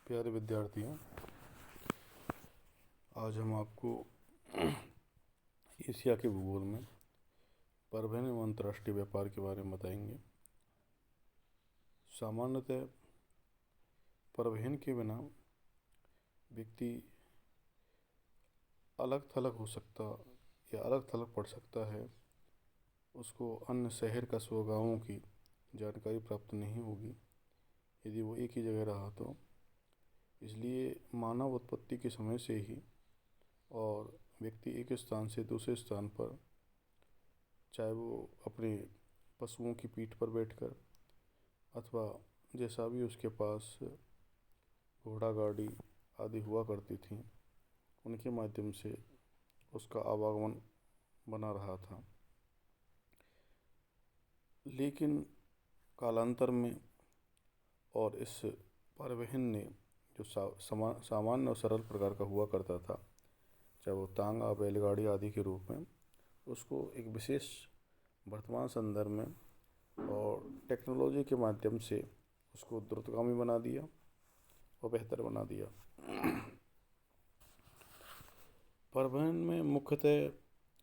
प्यारे विद्यार्थियों, आज हम आपको एशिया के भूगोल में परिवहन एवं अंतर्राष्ट्रीय व्यापार के बारे में बताएंगे। सामान्यतः परिवहन के बिना व्यक्ति अलग थलग हो सकता या अलग थलग पड़ सकता है। उसको अन्य शहर कस्बों गाँवों की जानकारी प्राप्त नहीं होगी यदि वो एक ही जगह रहा तो। इसलिए मानव उत्पत्ति के समय से ही और व्यक्ति एक स्थान से दूसरे स्थान पर, चाहे वो अपने पशुओं की पीठ पर बैठकर अथवा जैसा भी उसके पास घोड़ा गाड़ी आदि हुआ करती थी, उनके माध्यम से उसका आवागमन बना रहा था। लेकिन कालांतर में और इस परिवहन ने जो सामान्य और सरल प्रकार का हुआ करता था, चाहे वो तांगा बैलगाड़ी आदि के रूप में, उसको एक विशेष वर्तमान संदर्भ में और टेक्नोलॉजी के माध्यम से उसको द्रुतगामी बना दिया और बेहतर बना दिया। परिवहन में मुख्यतः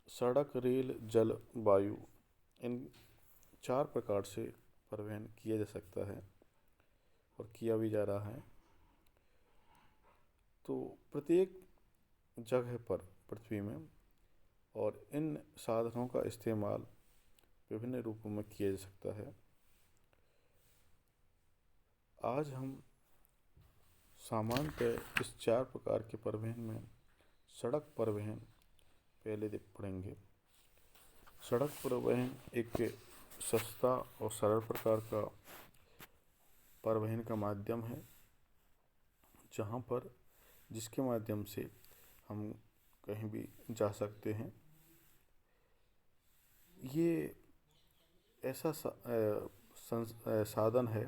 सड़क, रेल, जल, वायु, इन 4 प्रकार से परिवहन किया जा सकता है और किया भी जा रहा है। तो प्रत्येक जगह पर पृथ्वी में और इन साधनों का इस्तेमाल विभिन्न रूपों में किया जा सकता है। आज हम सामान्यतः इस 4 प्रकार के परिवहन में सड़क परिवहन पहले पढ़ेंगे। सड़क परिवहन एक सस्ता और सरल प्रकार का परिवहन का माध्यम है, जहाँ पर जिसके माध्यम से हम कहीं भी जा सकते हैं। ये ऐसा साधन है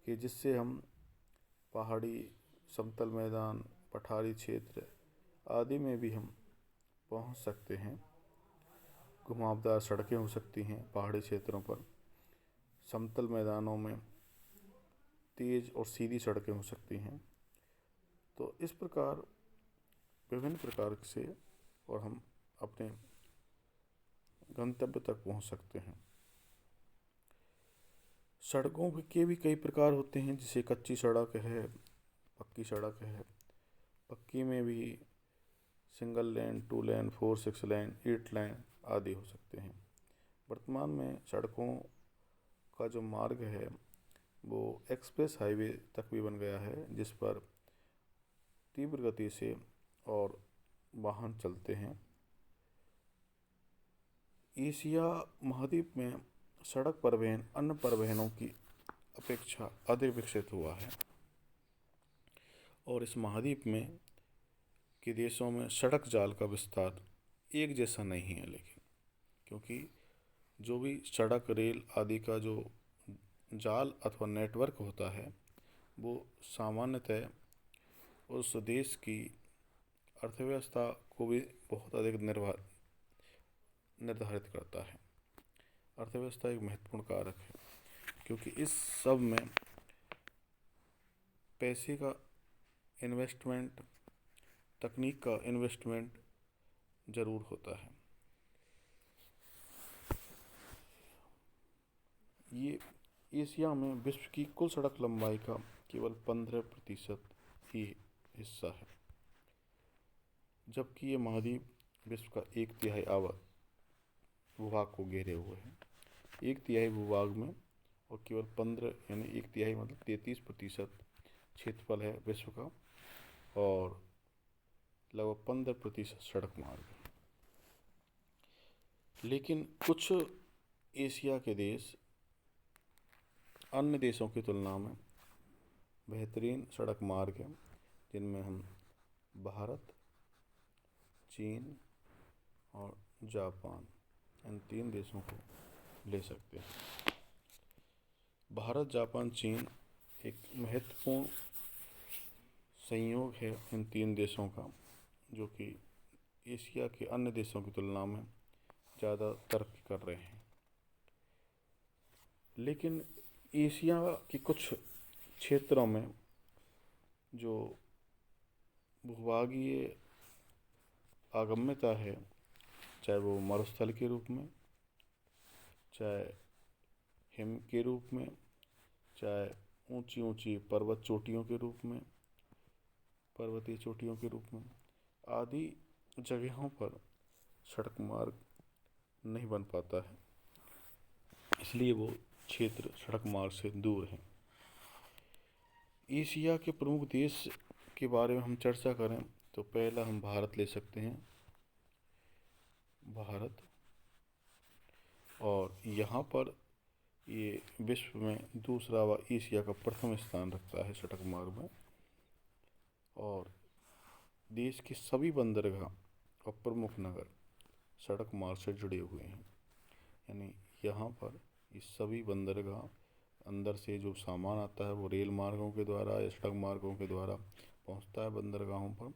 कि जिससे हम पहाड़ी, समतल मैदान, पठारी क्षेत्र आदि में भी हम पहुंच सकते हैं। घुमावदार सड़कें हो सकती हैं पहाड़ी क्षेत्रों पर, समतल मैदानों में तेज और सीधी सड़कें हो सकती हैं। तो इस प्रकार विभिन्न प्रकार से और हम अपने गंतव्य तक पहुंच सकते हैं। सड़कों के भी कई प्रकार होते हैं, जैसे कच्ची सड़क है, पक्की सड़क है। पक्की में भी सिंगल लेन, 2 लेन, 4, 6 लेन, 8 लेन आदि हो सकते हैं। वर्तमान में सड़कों का जो मार्ग है वो एक्सप्रेस हाईवे तक भी बन गया है, जिस पर तीव्र गति से और वाहन चलते हैं। एशिया महाद्वीप में सड़क परिवहन अन्य परिवहनों की अपेक्षा अधिक विकसित हुआ है और इस महाद्वीप में के देशों में सड़क जाल का विस्तार एक जैसा नहीं है। लेकिन क्योंकि जो भी सड़क, रेल आदि का जो जाल अथवा नेटवर्क होता है वो सामान्यतः उस देश की अर्थव्यवस्था को भी बहुत अधिक निर्धारित करता है। अर्थव्यवस्था एक महत्वपूर्ण कारक है, क्योंकि इस सब में पैसे का इन्वेस्टमेंट, तकनीक का इन्वेस्टमेंट जरूर होता है। ये एशिया में विश्व की कुल सड़क लंबाई का केवल 15% ही हिस्सा है, जबकि ये महाद्वीप विश्व का 1/3 भूभाग को घेरे हुए है। 1/3 भूभाग में और केवल 15 यानी 1/3 मतलब 33% क्षेत्रफल है विश्व का, और लगभग 15% सड़क मार्ग है। लेकिन कुछ एशिया के देश अन्य देशों की तुलना में बेहतरीन सड़क मार्ग हैं, जिनमें हम भारत, चीन और जापान, इन 3 देशों को ले सकते हैं। भारत, जापान, चीन एक महत्वपूर्ण संयोग है इन 3 देशों का, जो कि एशिया के अन्य देशों की तुलना में ज़्यादा तरक्की कर रहे हैं। लेकिन एशिया के कुछ क्षेत्रों में जो भूभागीय आगम्यता है, चाहे वो मरुस्थल के रूप में, चाहे हिम के रूप में, चाहे ऊंची ऊंची पर्वत चोटियों के रूप में, पर्वतीय चोटियों के रूप में, आदि जगहों पर सड़क मार्ग नहीं बन पाता है, इसलिए वो क्षेत्र सड़क मार्ग से दूर है। एशिया के प्रमुख देश के बारे में हम चर्चा करें तो पहला हम भारत ले सकते हैं। भारत, और यहाँ पर ये विश्व में दूसरा व एशिया का प्रथम स्थान रखता है सड़क मार्ग में। और देश के सभी बंदरगाह और प्रमुख नगर सड़क मार्ग से जुड़े हुए हैं, यानी यहाँ पर ये सभी बंदरगाह, अंदर से जो सामान आता है वो रेल मार्गों के द्वारा या सड़क मार्गों के द्वारा पहुँचता है बंदरगाहों पर,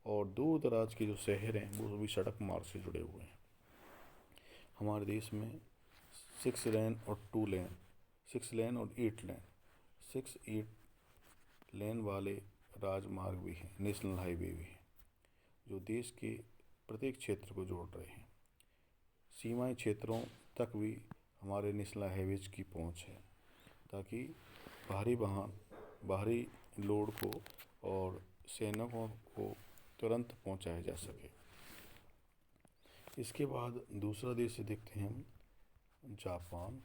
और दूर दराज के जो शहर हैं वो भी सड़क मार्ग से जुड़े हुए हैं। हमारे देश में 6 लेन और 2 लेन, 6 लेन और 8 लेन, 6-8 लेन वाले राजमार्ग भी हैं, नेशनल हाईवे भी हैं, जो देश के प्रत्येक क्षेत्र को जोड़ रहे हैं। सीमाई क्षेत्रों तक भी हमारे नेशनल हाईवेज की पहुंच है, ताकि भारी वाहन, भारी लोड को और सैनिकों को तुरंत पहुंचाया जा सके। इसके बाद दूसरा देश देखते हैं हम, जापान।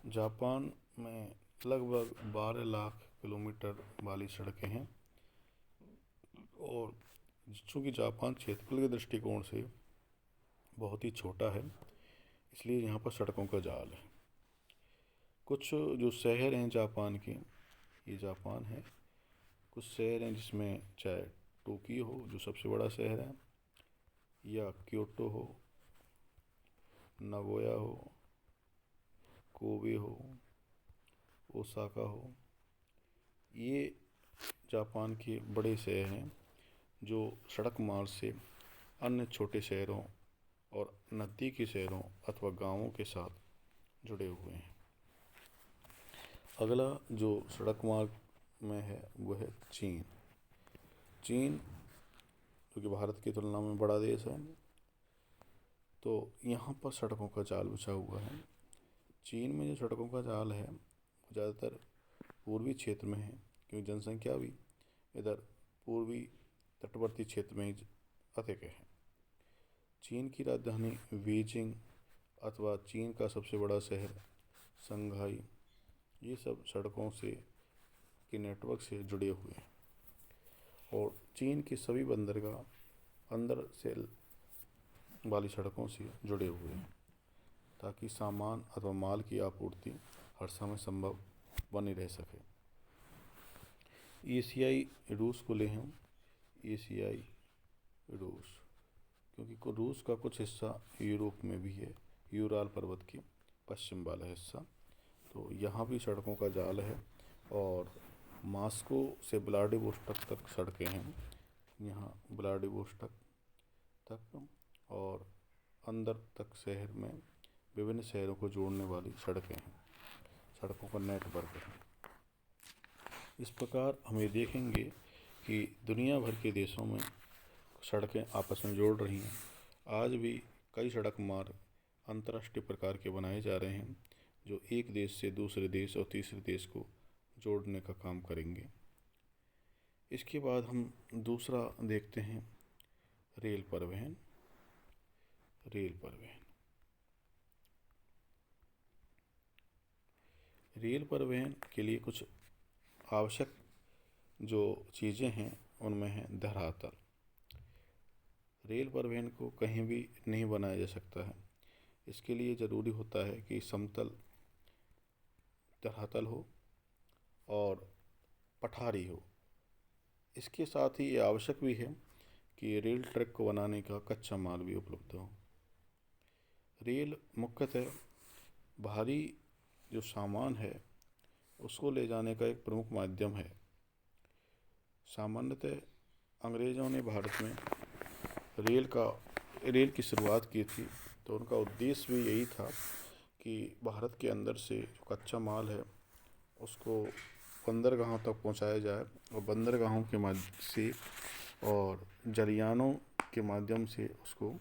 जापान में लगभग 12 लाख किलोमीटर वाली सड़कें हैं, और चूँकि जापान क्षेत्रफल के दृष्टिकोण से बहुत ही छोटा है, इसलिए यहाँ पर सड़कों का जाल है। कुछ जो शहर हैं जापान के, ये जापान है, कुछ शहर हैं जिसमें चाहे टोक्यो हो जो सबसे बड़ा शहर है, या क्योटो हो, नगोया हो, कोबे हो, ओसाका हो, ये जापान के बड़े शहर हैं जो सड़क मार्ग से अन्य छोटे शहरों और नज़दीकी शहरों अथवा गांवों के साथ जुड़े हुए हैं। अगला जो सड़क मार्ग में है वो है चीन। चीन जो कि भारत की तुलना में बड़ा देश है, तो यहाँ पर सड़कों का जाल बिछा हुआ है। चीन में जो सड़कों का जाल है वो ज़्यादातर पूर्वी क्षेत्र में है, क्योंकि जनसंख्या भी इधर पूर्वी तटवर्ती क्षेत्र में ही अधिक है। चीन की राजधानी बीजिंग अथवा चीन का सबसे बड़ा शहर शंघाई, ये सब सड़कों से के नेटवर्क से जुड़े हुए हैं, और चीन के सभी बंदरगाह अंदर से वाली सड़कों से जुड़े हुए हैं, ताकि सामान अथवा माल की आपूर्ति हर समय संभव बनी रह सके। एशियाई रूस को ले हम, एशियाई रूस, क्योंकि रूस का कुछ हिस्सा यूरोप में भी है, यूराल पर्वत के पश्चिम वाला हिस्सा, तो यहाँ भी सड़कों का जाल है। और मास्को से व्लादिवोस्टोक तक सड़कें हैं, यहाँ व्लादिवोस्टोक तक और अंदर तक शहर में विभिन्न शहरों को जोड़ने वाली सड़कें हैं, सड़कों का नेटवर्क है। इस प्रकार हम ये देखेंगे कि दुनिया भर के देशों में सड़कें आपस में जोड़ रही हैं। आज भी कई सड़क मार्ग अंतर्राष्ट्रीय प्रकार के बनाए जा रहे हैं, जो एक देश से दूसरे देश और तीसरे देश को जोड़ने का काम करेंगे। इसके बाद हम दूसरा देखते हैं, रेल परिवहन। रेल परिवहन, रेल परिवहन के लिए कुछ आवश्यक जो चीज़ें हैं उनमें है धरातल। रेल परिवहन को कहीं भी नहीं बनाया जा सकता है, इसके लिए ज़रूरी होता है कि समतल धरातल हो और पठारी हो। इसके साथ ही ये आवश्यक भी है कि रेल ट्रैक को बनाने का कच्चा माल भी उपलब्ध हो। रेल मुख्यतः भारी जो सामान है उसको ले जाने का एक प्रमुख माध्यम है। सामान्यतः अंग्रेज़ों ने भारत में रेल की शुरुआत की थी, तो उनका उद्देश्य भी यही था कि भारत के अंदर से जो कच्चा माल है उसको बंदरगाहों तक पहुंचाया जाए और बंदरगाहों के माध्यम से और जलयानों के माध्यम से उसको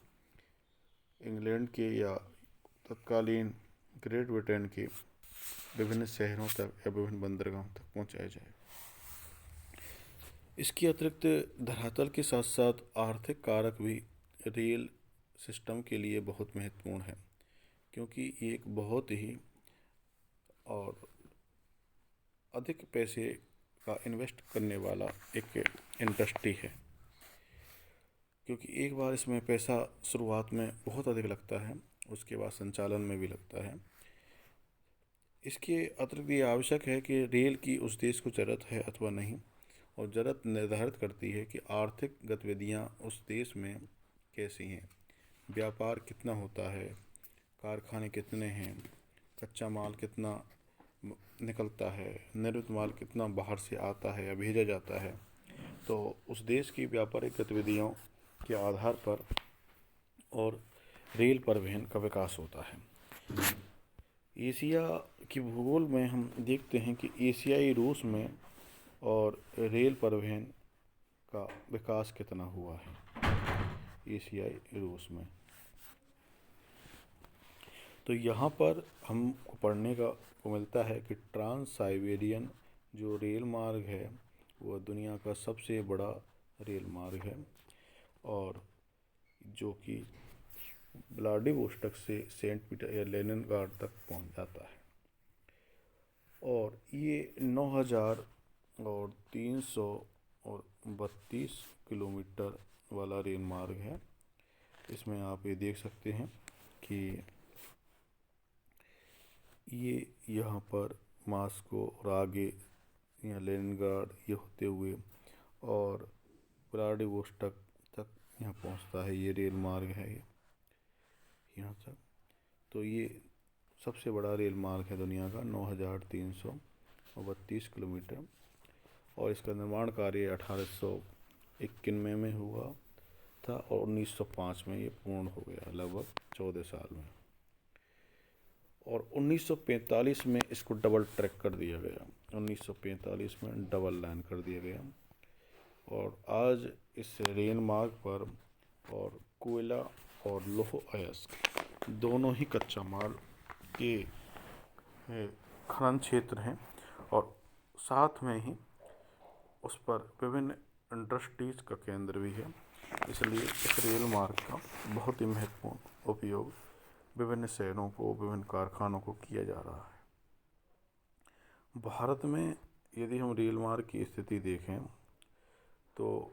इंग्लैंड के या तत्कालीन ग्रेट ब्रिटेन के विभिन्न शहरों तक या विभिन्न बंदरगाहों तक पहुंचाया जाए। इसके अतिरिक्त धरातल के साथ साथ आर्थिक कारक भी रेल सिस्टम के लिए बहुत महत्वपूर्ण है, क्योंकि ये एक बहुत ही और अधिक पैसे का इन्वेस्ट करने वाला एक इंडस्ट्री है। क्योंकि एक बार इसमें पैसा शुरुआत में बहुत अधिक लगता है, उसके बाद संचालन में भी लगता है। इसके अतिरिक्त ये आवश्यक है कि रेल की उस देश को ज़रूरत है अथवा नहीं, और ज़रूरत निर्धारित करती है कि आर्थिक गतिविधियाँ उस देश में कैसी हैं, व्यापार कितना होता है, कारखाने कितने हैं, कच्चा माल कितना निकलता है, निर्मित माल कितना बाहर से आता है या भेजा जाता है। तो उस देश की व्यापारिक गतिविधियों के आधार पर और रेल परिवहन का विकास होता है। एशिया की भूगोल में हम देखते हैं कि एशियाई रूस में और रेल परिवहन का विकास कितना हुआ है एशियाई रूस में। तो यहाँ पर हमको पढ़ने को मिलता है कि ट्रांस साइबेरियन जो रेल मार्ग है वह दुनिया का सबसे बड़ा रेल मार्ग है, और जो कि व्लादिवोस्टॉक से सेंट पीटर या लेनिनग्राड तक पहुँच जाता है। और ये 9,332 किलोमीटर वाला रेल मार्ग है। इसमें आप ये देख सकते हैं कि ये यहाँ पर मॉस्को और आगे या लेनिनग्राड ये होते हुए और व्लादिवोस्टॉक तक यहाँ पहुँचता है। ये रेल मार्ग है ये यहाँ तक। तो ये सबसे बड़ा रेल मार्ग है दुनिया का, 9,332 किलोमीटर, और इसका निर्माण कार्य 1891 में हुआ था और 1905 में ये पूर्ण हो गया, लगभग 14 साल में। और 1945 में इसको डबल ट्रैक कर दिया गया, 1945 में डबल लाइन कर दिया गया। और आज इस रेल मार्ग पर और कोयला और लौह अयस्क दोनों ही कच्चा माल के खनन क्षेत्र हैं, और साथ में ही उस पर विभिन्न इंडस्ट्रीज का केंद्र भी है। इसलिए इस रेल मार्ग का बहुत ही महत्वपूर्ण उपयोग विभिन्न शहरों को, विभिन्न कारखानों को किया जा रहा है। भारत में यदि हम रेल मार्ग की स्थिति देखें तो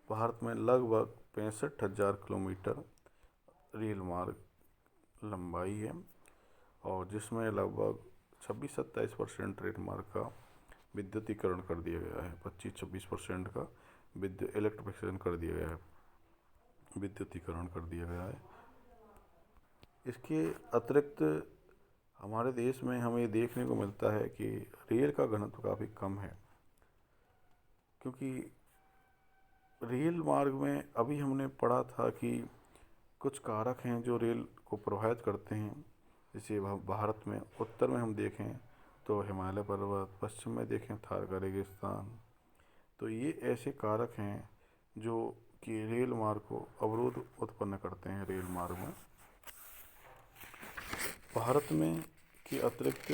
भारत में लगभग 65,000 किलोमीटर रेल मार्ग लंबाई है, और जिसमें लगभग 26-27% रेल मार्ग का विद्युतीकरण कर दिया गया है, 25-26% का इलेक्ट्रिफिकेशन कर दिया गया है, विद्युतीकरण कर दिया गया है। इसके अतिरिक्त हमारे देश में हमें देखने को मिलता है कि रेल का घनत्व काफ़ी कम है, क्योंकि रेल मार्ग में अभी हमने पढ़ा था कि कुछ कारक हैं जो रेल को प्रभावित करते हैं। जैसे भारत में उत्तर में हम देखें तो हिमालय पर्वत, पश्चिम में देखें थार का रेगिस्तान। तो ये ऐसे कारक हैं जो कि रेल मार्ग को अवरोध उत्पन्न करते हैं रेल मार्ग में। भारत में के अतिरिक्त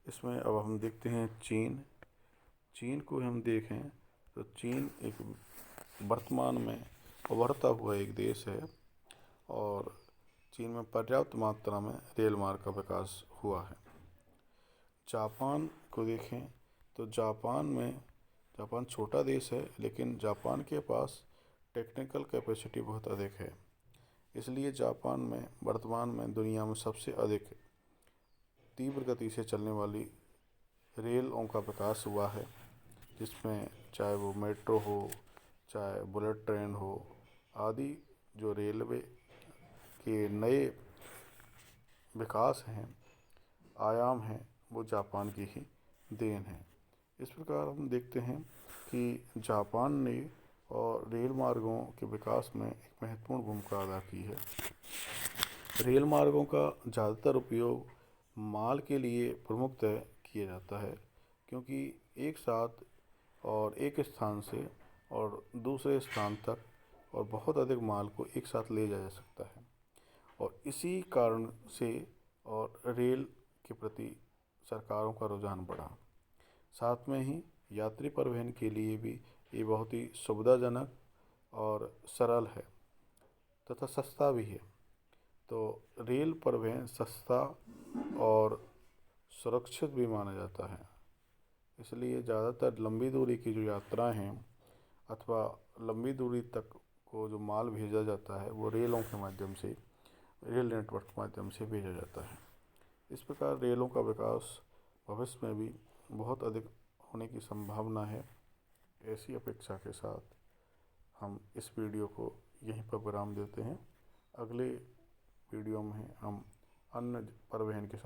इसमें अब हम देखते हैं चीन को हम देखें तो चीन एक वर्तमान में उभरता हुआ एक देश है, और चीन में पर्याप्त मात्रा में रेल मार्ग का विकास हुआ है। जापान को देखें तो जापान छोटा देश है, लेकिन जापान के पास टेक्निकल कैपेसिटी बहुत अधिक है। इसलिए जापान में वर्तमान में दुनिया में सबसे अधिक तीव्र गति से चलने वाली रेलों का विकास हुआ है, जिसमें चाहे वो मेट्रो हो, चाहे बुलेट ट्रेन हो आदि, जो रेलवे के नए विकास हैं, आयाम हैं, वो जापान की ही देन है। इस प्रकार हम देखते हैं कि जापान ने और रेल मार्गों के विकास में एक महत्वपूर्ण भूमिका अदा की है। रेल मार्गों का ज़्यादातर उपयोग माल के लिए प्रमुखतः किया जाता है, क्योंकि एक साथ और एक स्थान से और दूसरे स्थान तक और बहुत अधिक माल को एक साथ ले जाया जा सकता है। और इसी कारण से और रेल के प्रति सरकारों का रुझान बढ़ा। साथ में ही यात्री परिवहन के लिए भी ये बहुत ही सुविधाजनक और सरल है तथा सस्ता भी है। तो रेल परिवहन सस्ता और सुरक्षित भी माना जाता है, इसलिए ज़्यादातर लंबी दूरी की जो यात्राएं हैं अथवा लंबी दूरी तक को जो माल भेजा जाता है वो रेलों के माध्यम से, रेल नेटवर्क के माध्यम से भेजा जाता है। इस प्रकार रेलों का विकास भविष्य में भी बहुत अधिक होने की संभावना है। ऐसी अपेक्षा के साथ हम इस वीडियो को यहीं पर विराम देते हैं। अगले वीडियो में हम अन्य परिवहन के साथ